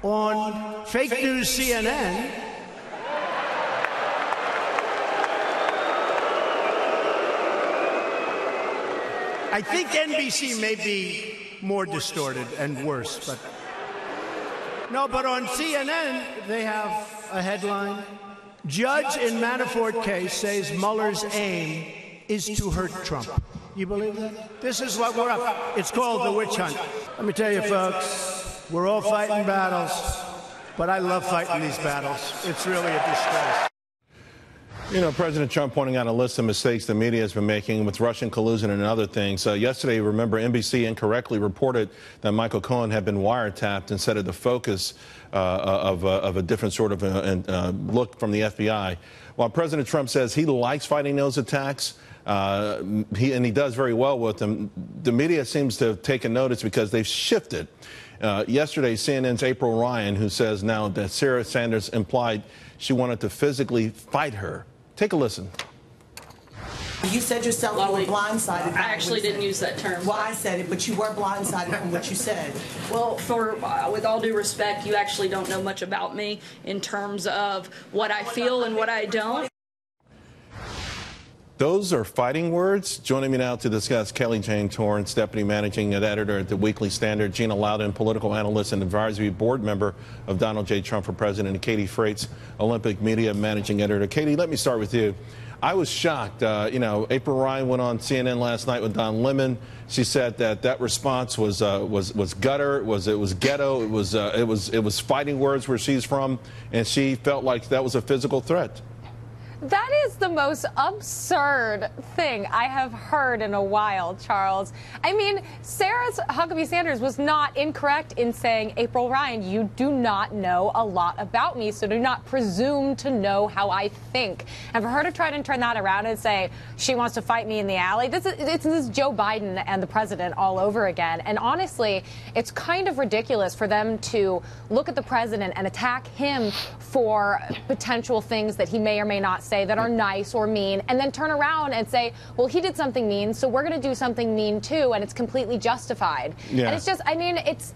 on fake news CNN. I think NBC may be more distorted and worse, but no, but on CNN, they have a headline. Judge in Manafort case says Mueller's aim is to hurt Trump. You believe that? This is what we're up. It's called the witch hunt. Let me tell you, folks, we're all fighting battles, but I love fighting these battles. It's really a disgrace. You know, President Trump pointing out a list of mistakes the media has been making with Russian collusion and other things. Yesterday, remember, NBC incorrectly reported that Michael Cohen had been wiretapped instead of the focus of a different sort of look from the FBI. While President Trump says he likes fighting those attacks, and he does very well with them, the media seems to have taken notice because they've shifted. Yesterday, CNN's April Ryan, who says now that Sarah Sanders implied she wanted to physically fight her. Take a listen. You said yourself you were blindsided. I actually didn't use that term. Well, I said it, but you were blindsided from what you said. Well, with all due respect, you actually don't know much about me in terms of what I feel and what I don't. Those are fighting words. Joining me now to discuss, Kelly Jane Torrance, Deputy Managing Editor at the Weekly Standard, Gina Loudon, Political Analyst and Advisory Board Member of Donald J. Trump for President, and Katie Frates, Olympic Media Managing Editor. Katie, let me start with you. I was shocked. April Ryan went on CNN last night with Don Lemon. She said that response was gutter, it was ghetto, it was fighting words where she's from, and she felt like that was a physical threat. That is the most absurd thing I have heard in a while, Charles. I mean, Sarah Huckabee Sanders was not incorrect in saying, April Ryan, you do not know a lot about me, so do not presume to know how I think. And for her to try to turn that around and say she wants to fight me in the alley, this is Joe Biden and the president all over again. And honestly, it's kind of ridiculous for them to look at the president and attack him for potential things that he may or may not say that are nice or mean, and then turn around and say, well, he did something mean, so we're going to do something mean too, and it's completely justified. Yeah. And it's just, I mean, it's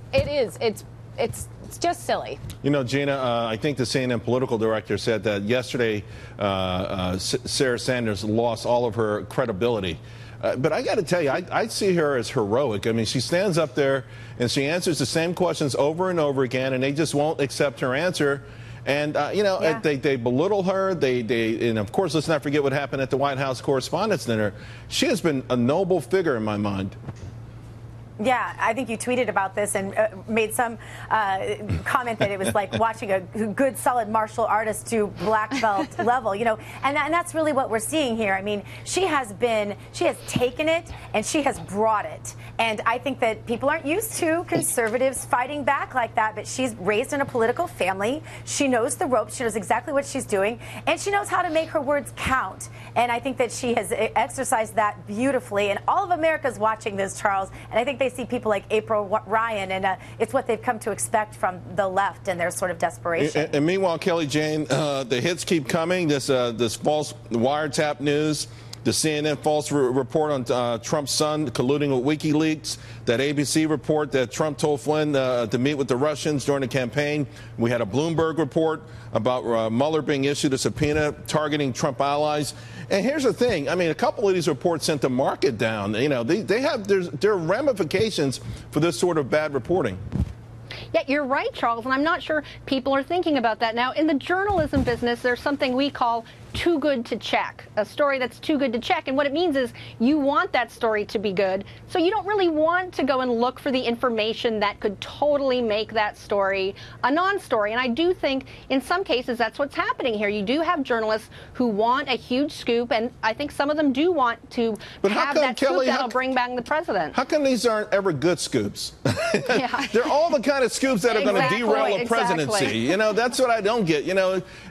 just silly. You know, Gina, I think the CNN political director said that yesterday Sarah Sanders lost all of her credibility. But I got to tell you, I see her as heroic. I mean, she stands up there and she answers the same questions over and over again, and they just won't accept her answer. And, they belittle her. And, of course, let's not forget what happened at the White House Correspondents' Dinner. She has been a noble figure in my mind. Yeah, I think you tweeted about this and made some comment that it was like watching a good, solid martial artist do black belt level, and that's really what we're seeing here. I mean, she has taken it and she has brought it. And I think that people aren't used to conservatives fighting back like that, but she's raised in a political family. She knows the ropes. She knows exactly what she's doing, and she knows how to make her words count. And I think that she has exercised that beautifully. And all of America's watching this, Charles, and I think they see people like April Ryan, and it's what they've come to expect from the left and their sort of desperation. And meanwhile, Kelly Jane, the hits keep coming. This false wiretap news, the CNN false report on Trump's son colluding with WikiLeaks, that ABC report that Trump told Flynn to meet with the Russians during the campaign. We had a Bloomberg report about Mueller being issued a subpoena targeting Trump allies. And here's the thing. I mean, a couple of these reports sent the market down. There are ramifications for this sort of bad reporting. Yeah, you're right, Charles, and I'm not sure people are thinking about that. Now, in the journalism business, there's something we call too good to check, a story that's too good to check. And what it means is you want that story to be good, so you don't really want to go and look for the information that could totally make that story a non-story. And I do think in some cases that's what's happening here. You do have journalists who want a huge scoop, and I think some of them do want to have that scoop that'll bring back the president. How come these aren't ever good scoops? Yeah. They're all the kind of scoops that are going to derail a presidency. That's what I don't get.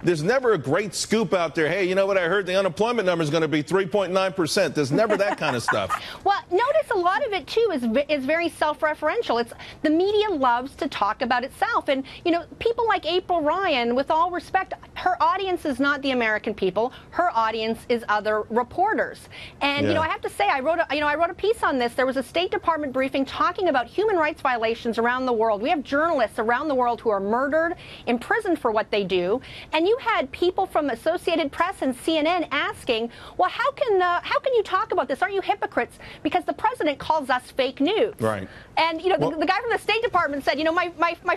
There's never a great scoop out there hey, you know what? I heard the unemployment number is going to be 3.9%. There's never that kind of stuff. Well, notice a lot of it, too, is very self-referential. It's the media loves to talk about itself. And, you know, people like April Ryan, with all respect, her audience is not the American people. Her audience is other reporters. And, you know, I have to say, I wrote a piece on this. There was a State Department briefing talking about human rights violations around the world. We have journalists around the world who are murdered, imprisoned for what they do. And you had people from Associated Press and CNN asking, well, how can you talk about this? Aren't you hypocrites? Because the president calls us fake news. Right. And, you know, the guy from the State Department said, you know, my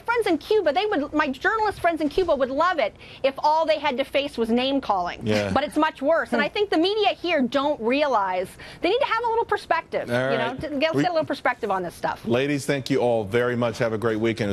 friends in Cuba, my journalist friends in Cuba would love it if all they had to face was name calling. Yeah. But it's much worse. And I think the media here don't realize they need to have a little perspective. All you right. know, get a little perspective on this stuff. Ladies, thank you all very much. Have a great weekend.